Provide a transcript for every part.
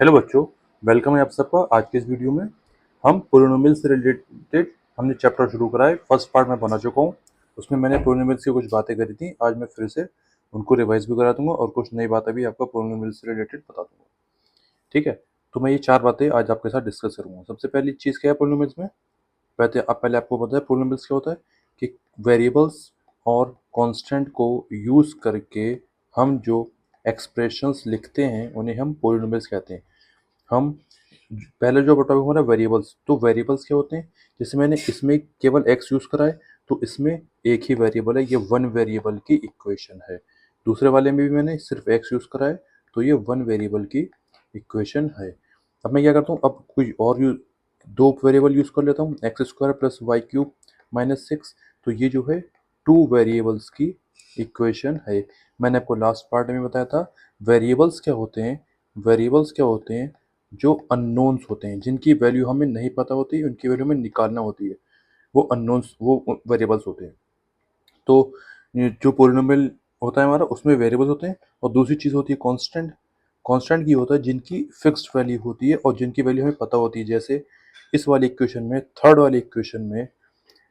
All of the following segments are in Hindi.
हेलो बच्चों, वेलकम है आप सबका। आज के इस वीडियो में हम पोलिनोमियल से रिलेटेड हमने चैप्टर शुरू करा है। फर्स्ट पार्ट मैं बना चुका हूँ, उसमें मैंने पोलिनोमियल्स की कुछ बातें करी थी। आज मैं फिर से उनको रिवाइज भी करा दूंगा और कुछ नई बातें भी आपको पोलिनोमियल से रिलेटेड बता दूंगा। ठीक है, तो मैं ये 4 बातें आज आपके साथ डिस्कस करूंगा। सबसे पहली चीज़ क्या है पोलिनोमियल्स में, पहले आपको पता है पोलिनोमियल्स क्या होता है कि वेरिएबल्स और कांस्टेंट को यूज़ करके हम जो एक्सप्रेशंस लिखते हैं उन्हें हम पोलिनोमियल्स कहते हैं। हम पहले जो टॉपिक हमारा वेरिएबल्स, तो वेरिएबल्स क्या होते हैं, जैसे मैंने इसमें केवल एक्स यूज़ करा है तो इसमें एक ही वेरिएबल है, ये वन वेरिएबल की इक्वेशन है। दूसरे वाले में भी मैंने सिर्फ एक्स यूज़ करा है तो ये वन वेरिएबल की इक्वेशन है। अब मैं क्या करता हूँ, अब कुछ और दो वेरिएबल यूज़ कर लेता हूँ, x square plus y cube minus 6। तो ये जो है टू वेरिएबल्स की इक्वेशन है। मैंने आपको लास्ट पार्ट में बताया था वेरिएबल्स क्या होते हैं। वेरिएबल्स क्या होते हैं, जो अननोन्स होते हैं, जिनकी वैल्यू हमें नहीं पता होती, उनकी वैल्यू हमें निकालना होती है, वो अननोन्स, वो वेरिएबल्स होते हैं। तो ये जो पोलिनोमियल होता है हमारा, उसमें वेरिएबल्स होते हैं। और दूसरी चीज़ होती है कांस्टेंट। कांस्टेंट की होता है जिनकी फिक्स्ड वैल्यू होती है और जिनकी वैल्यू हमें पता होती है। जैसे इस वाली इक्वेशन में, थर्ड वाली इक्वेशन में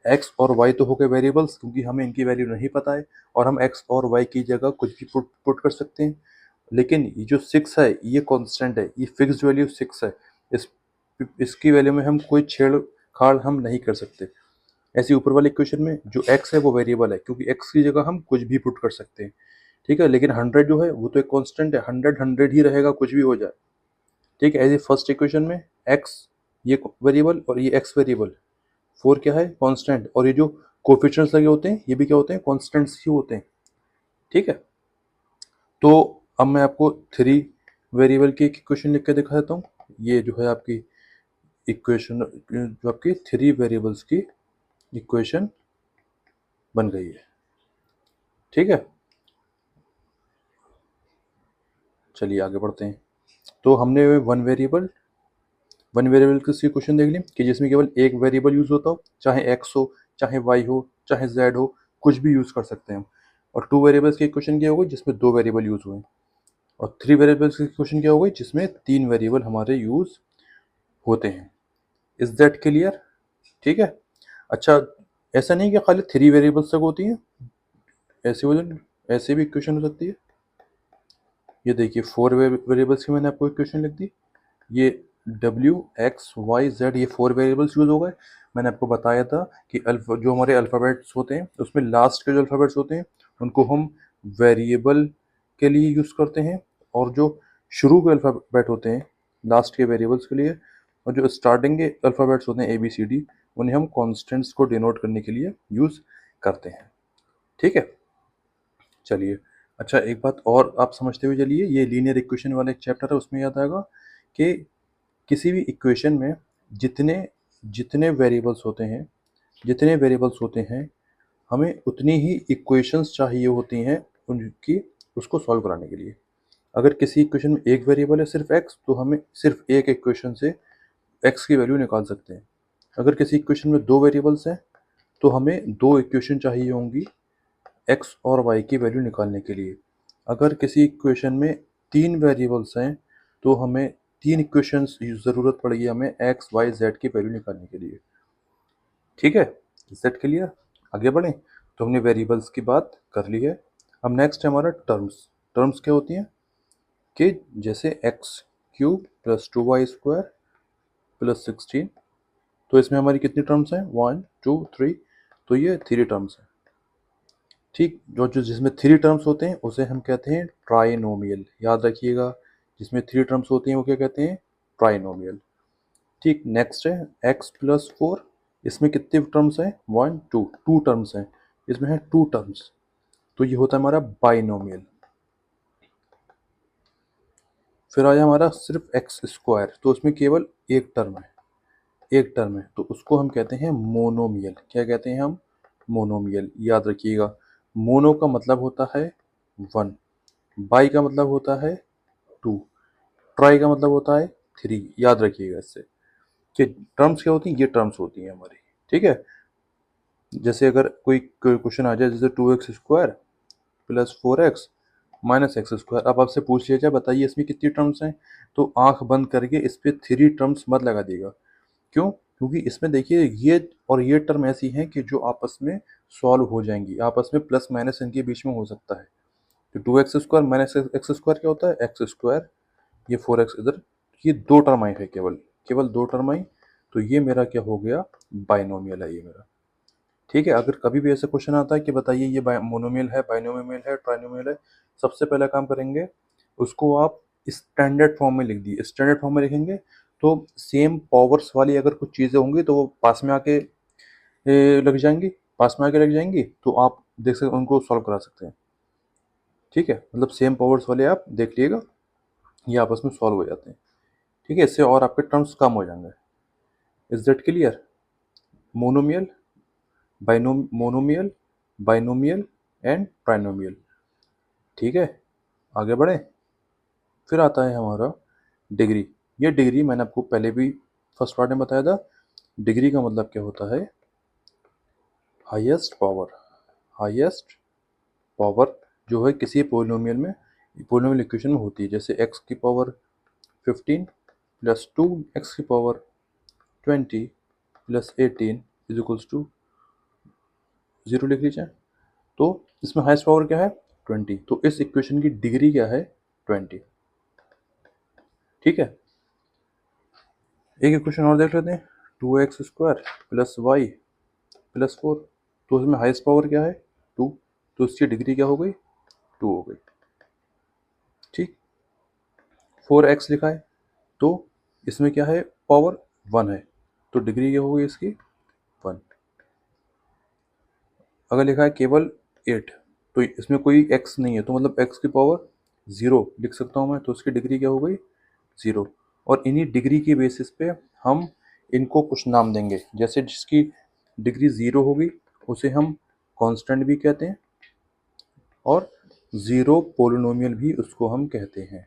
एक्स और वाई तो हो गए वेरिएबल्स, क्योंकि हमें इनकी वैल्यू नहीं पता है और हम एक्स और वाई की जगह कुछ भी पुट कर सकते हैं। लेकिन ये जो 6 है ये कांस्टेंट है, ये फिक्स्ड वैल्यू 6 है। इस इसकी वैल्यू में हम कोई छेड़छाड़ हम नहीं कर सकते। ऐसी ऊपर वाली इक्वेशन में जो x है वो वेरिएबल है, क्योंकि x की जगह हम कुछ भी पुट कर सकते हैं। ठीक है, लेकिन 100 जो है वो तो एक कांस्टेंट है, 100 100 ही रहेगा, कुछ भी हो जाए। ठीक है, ऐसे फर्स्ट इक्वेशन में x ये वेरिएबल और ये x वेरिएबल, 4 क्या है कांस्टेंट, और ये जो कोफिशिएंट्स लगे होते हैं ये भी क्या होते हैं, कांस्टेंट्स ही होते हैं। ठीक है, तो अब मैं आपको 3 वेरिएबल की एक इक्वेशन लिख के दिखा देता हूँ। ये जो है आपकी इक्वेशन, जो आपकी 3 वेरिएबल्स की इक्वेशन बन गई है। ठीक है, चलिए आगे बढ़ते हैं। तो हमने वन वेरिएबल की इक्वेशन देख ली कि जिसमें केवल एक वेरिएबल यूज होता हो, चाहे एक्स हो, चाहे वाई हो, चाहे जेड हो, कुछ भी यूज कर सकते हैं हम। और टू वेरिएबल्स की इक्वेशन क्या हो गई, जिसमें दो वेरिएबल यूज हुए। और थ्री वेरिएबल्स की इक्वेशन क्या हो गई, जिसमें तीन वेरिएबल हमारे यूज होते हैं। Is that clear? ठीक है, अच्छा, ऐसा नहीं कि खाली थ्री वेरिएबल्स तक होती है, ऐसे ऐसे भी इक्वेशन हो सकती है। ये देखिए, फोर वेरिएबल्स की मैंने आपको इक्वेशन लिख दी। ये डब्ल्यू एक्स वाई जेड, ये फोर वेरिएबल्स यूज हो गए। मैंने आपको बताया था कि जो हमारे अल्फ़ाबेट्स होते हैं उसमें लास्ट के जो अल्फ़ाबेट्स होते हैं उनको हम वेरिएबल के लिए यूज़ करते हैं, और जो शुरू के अल्फ़ाबेट होते हैं लास्ट के वेरिएबल्स के लिए, और जो स्टार्टिंग के अल्फ़ाबेट्स होते हैं ए बी सी डी, उन्हें हम कॉन्स्टेंट्स को डिनोट करने के लिए यूज़ करते हैं। ठीक है, चलिए, अच्छा एक बात और आप समझते हुए चलिए, ये लीनियर इक्वेशन वाला एक चैप्टर है, उसमें याद आएगा कि किसी भी इक्वेशन में जितने जितने वेरिएबल्स होते हैं, जितने वेरिएबल्स होते हैं, हमें उतनी ही इक्वेशंस चाहिए होती हैं उनकी, उसको सॉल्व कराने के लिए। अगर किसी इक्वेशन में एक वेरिएबल है सिर्फ एक्स, तो हमें सिर्फ एक इक्वेशन से एक्स की वैल्यू निकाल सकते हैं। अगर किसी इक्वेशन में दो वेरिएबल्स हैं तो हमें दो इक्वेशन चाहिए होंगी एक्स और वाई की वैल्यू निकालने के लिए। अगर किसी इक्वेशन में तीन वेरिएबल्स हैं तो हमें तीन इक्वेशंस ज़रूरत पड़ेगी हमें एक्स वाई जेड की वैल्यू निकालने के लिए। ठीक है, सेट क्लियर? आगे बढ़ें। तो हमने वेरिएबल्स की बात कर ली है। अब नेक्स्ट है हमारा टर्म्स। टर्म्स क्या होती हैं कि जैसे x cube plus two y square plus 16, तो इसमें हमारी कितनी टर्म्स हैं, 1 2 3, तो ये थ्री टर्म्स हैं। ठीक, जो जो जिसमें थ्री टर्म्स होते हैं उसे हम कहते हैं ट्राइनोमियल, याद रखिएगा। जिसमें थ्री टर्म्स होती हैं वो क्या कहते हैं, ट्राइनोमियल। ठीक, नेक्स्ट है एक्स प्लस फोर, इसमें कितने टर्म्स हैं, वन टू, टू टर्म्स हैं, इसमें है टू टर्म्स, तो ये होता है हमारा बाइनोमियल। फिर आया हमारा सिर्फ एक्स स्क्वायर, तो उसमें केवल एक टर्म है, एक टर्म है, तो उसको हम कहते हैं मोनोमियल। क्या कहते हैं हम, मोनोमियल, याद रखिएगा। मोनो का मतलब होता है वन, बाई का मतलब होता है टू, ट्राई का मतलब होता है थ्री, याद रखिएगा इससे कि टर्म्स क्या होती हैं, ये टर्म्स होती हैं हमारी। ठीक है, जैसे अगर कोई क्वेश्चन आ जाए, जैसे two x square plus four x minus x square. अब आपसे पूछ लिया जाए बताइए इसमें कितनी टर्म्स हैं, तो आंख बंद करके इस पे 3 टर्म्स मत लगा दिएगा। क्यों? क्योंकि इसमें देखिए ये और ये टर्म ऐसी हैं कि जो आपस में सॉल्व हो जाएंगी, आपस में प्लस माइनस इनके बीच में हो सकता है। तो 2x square minus x square क्या होता है? X square. ये 4x इधर, ये 2 टर्म आई है, केवल केवल 2 टर्म आई, तो ये मेरा क्या हो गया? बाइनोमियल है ये मेरा। ठीक है, अगर कभी भी ऐसा क्वेश्चन आता है कि बताइए ये मोनोमियल है, बाइनोमियल है, ट्राइनोमियल है, सबसे पहला काम करेंगे उसको आप स्टैंडर्ड फॉर्म में लिख दिए। स्टैंडर्ड फॉर्म में लिखेंगे तो सेम पावर्स वाली अगर कुछ चीज़ें होंगी तो वो पास में आके लग जाएंगी, पास में आके लग जाएंगी, तो आप देख सकते उनको सॉल्व करा सकते हैं। ठीक है, मतलब सेम पावर्स वाले आप देख लीजिएगा, ये आपस में सॉल्व हो जाते हैं। ठीक है, इससे और आपके टर्म्स कम हो जाएंगे। Is that clear? Monomial, monomial, binomial and trinomial. ठीक है, आगे बढ़े। फिर आता है हमारा डिग्री। ये डिग्री मैंने आपको पहले भी फर्स्ट पार्ट में बताया था। डिग्री का मतलब क्या होता है? Highest power. हाईएस्ट पावर जो है किसी पोलिनोमियल में, पोलिनोमियल इक्वेशन में होती है। जैसे x की पावर 15 प्लस 2x की power 20 plus 18 is equals to 0 लिख लीजिए। तो इसमें हाईएस्ट पावर क्या है? 20। तो इस इक्वेशन की डिग्री क्या है? 20। ठीक है, एक इक्वेशन और देख लेते हैं। 2x square plus Y plus 4। तो इसमें हाईएस्ट पावर क्या है? 2। तो इसकी डिग्री क्या हो गई? 2 हो गई। ठीक, 4x लिखा है तो इसमें क्या है? पावर 1 है, तो डिग्री क्या हो गई इसकी? 1। अगर लिखा है केवल 8 तो इसमें कोई x नहीं है, तो मतलब x की पावर 0 लिख सकता हूँ मैं, तो उसकी डिग्री क्या हो गई? 0। और इन्हीं डिग्री की बेसिस पे हम इनको कुछ नाम देंगे। जैसे जिसकी डिग्री 0 होगी उसे हम कांस्टेंट भी कहते हैं, और ज़ीरो पोलिनोमियल भी उसको हम कहते हैं।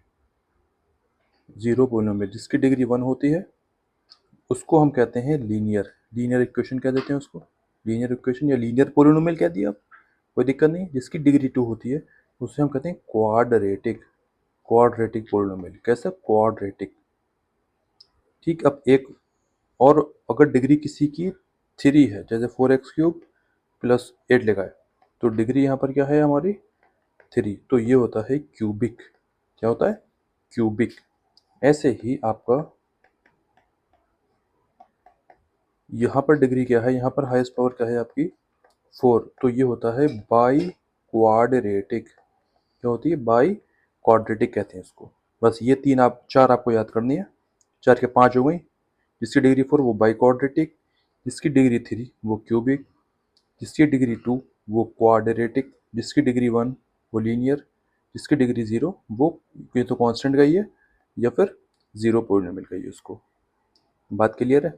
ज़ीरो पोलिनोमियल जिसकी डिग्री 1 होती है उसको हम कहते हैं लीनियर। लीनियर इक्वेशन कह देते हैं उसको, लीनियर इक्वेशन या लीनियर पोलिनोमियल कह दिया आप, कोई दिक्कत नहीं। जिसकी डिग्री 2 होती है उसे हम कहते हैं क्वाड्रेटिक। Quadratic polynomial. कैसा? क्वाड्रेटिक। ठीक, अब एक और, अगर डिग्री किसी की 3 है, जैसे 4x³ प्लस 8 लिखा है, तो डिग्री यहाँ पर क्या है हमारी? 3। तो ये होता है क्यूबिक। क्या होता है? क्यूबिक। ऐसे ही आपका यहाँ पर डिग्री क्या है? यहाँ पर हाईएस्ट पावर क्या है आपकी? 4। तो ये होता है बाई क्वाड्रेटिक। क्या होती है? बाई क्वाड्रेटिक कहते हैं इसको। बस ये 3 आप 4 आपको याद करनी है। 4 के 5 हो गई। जिसकी डिग्री 4 वो बाई क्वाड्रेटिक, जिसकी डिग्री 3 वो क्यूबिक, जिसकी डिग्री 2 वो क्वाड्रेटिक, जिसकी डिग्री 1 वो लीनियर, जिसकी डिग्री 0 वो ये तो कांस्टेंट का ही है या फिर ज़ीरो पॉलिनोमियल का ही है उसको। बात क्लियर है?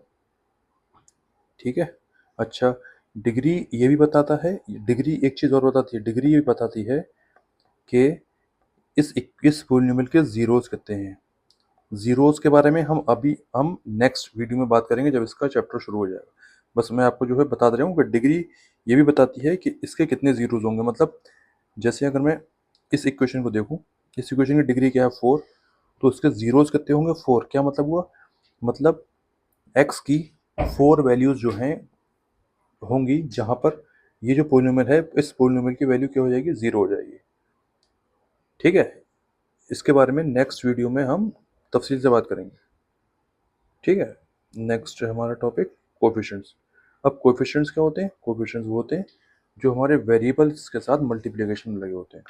ठीक है, अच्छा, डिग्री ये भी बताता है, डिग्री एक चीज़ और बताती है, डिग्री ये भी बताती है कि इस पॉलिनोमियल के ज़ीरोज़ कितने हैं। ज़ीरोज़ के बारे में हम नेक्स्ट वीडियो में बात करेंगे जब इसका चैप्टर शुरू हो जाएगा। बस मैं आपको जो है बता दे रहा हूँ कि डिग्री ये भी बताती है कि इसके कितने ज़ीरोज़ होंगे। मतलब जैसे अगर मैं इस इक्वेशन को देखूँ, इस इक्वेशन की डिग्री क्या है? 4। तो इसके ज़ीरोज़ कितने होंगे? 4। क्या मतलब हुआ? मतलब x की 4 वैल्यूज़ जो हैं होंगी, जहाँ पर ये जो पोलिनोमियल है, इस पोलिनोमियल की वैल्यू क्या हो जाएगी? 0 हो जाएगी। ठीक है, इसके बारे में नेक्स्ट वीडियो में हम तफसील से बात करेंगे। ठीक है, नेक्स्ट है हमारा टॉपिक कोएफिशिएंट्स। अब कोएफिशिएंट्स क्या होते हैं? कोएफिशिएंट्स वो होते हैं जो हमारे वेरिएबल्स के साथ मल्टीप्लिकेशन में लगे होते हैं।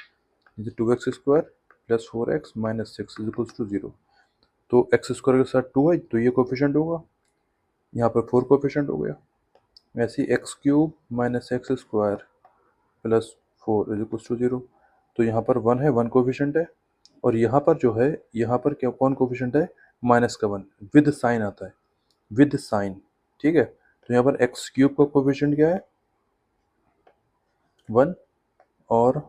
जैसे 2x square plus 4x minus 6 is equals to 0। तो x स्क्वायर के साथ 2 है तो ये कोएफिशिएंट होगा, यहाँ पर 4 कोएफिशिएंट हो गया। वैसे ही x³ minus x square plus 4 is equals to 0। तो यहाँ पर 1 है, 1 कोएफिशिएंट है, और यहाँ पर जो है, यहाँ पर क्या कौन कोएफिशिएंट है? माइनस का 1 विद साइन आता है, विद साइन। ठीक है, तो यहाँ पर x³ का कोएफिशिएंट क्या है? 1, और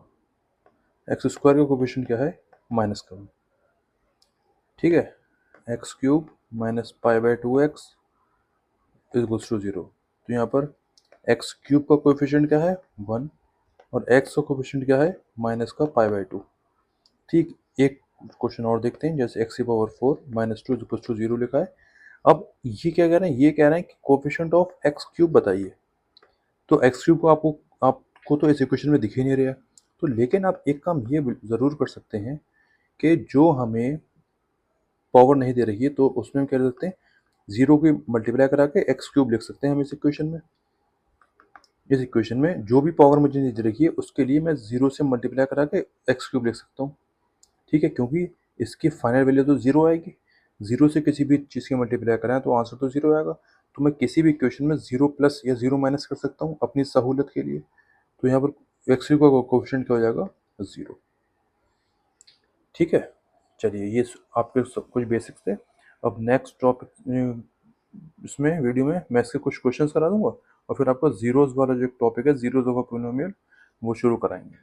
एक्स स्क्वायर का कोएफिशिएंट क्या है? माइनस का 1। ठीक है, x³ minus pi by 2x is equals to 0। तो यहाँ पर x³ का कोएफिशिएंट क्या है? 1, और x का कोएफिशिएंट क्या है? माइनस का पाई बाई 2। ठीक, एक क्वेश्चन और देखते हैं, जैसे एक्स की पावर 4 माइनस 2 इक्वल टू 0 लिखा है। अब ये क्या कह रहे हैं, ये कह रहे हैं कि कोफिशिएंट ऑफ एक्स क्यूब बताइए। तो एक्स क्यूब को आपको तो इस इक्वेशन में दिख ही नहीं रहा। तो लेकिन आप एक काम ये ज़रूर कर सकते हैं कि जो हमें पावर नहीं दे रही है तो उसमें हम क्या कर सकते हैं, 0 की मल्टीप्लाई करा के एक्स क्यूब लिख सकते हैं हम इस इक्वेशन में जो भी पावर मुझे नहीं दे रही है उसके लिए मैं 0 से मल्टीप्लाई करा के एक्स क्यूब लिख सकता हूँ। ठीक है, क्योंकि इसकी फाइनल वैल्यू तो 0 आएगी। 0 से किसी भी चीज़ की मल्टीप्लाई कराएं तो आंसर तो 0 आएगा। तो मैं किसी भी इक्वेशन में 0 प्लस या 0 माइनस कर सकता हूँ अपनी सहूलियत के लिए। तो यहाँ पर एक्स क्यूब का कोफिशिएंट क्या हो जाएगा, 0। ठीक है, चलिए ये आपके सब कुछ बेसिक्स थे। अब नेक्स्ट टॉपिक इसमें वीडियो में मैं इसके कुछ क्वेश्चंस करा दूंगा और फिर आपका जीरोस वाला जो टॉपिक है, जीरोस ऑफ अ पॉलिनोमियल, वो शुरू कराएंगे।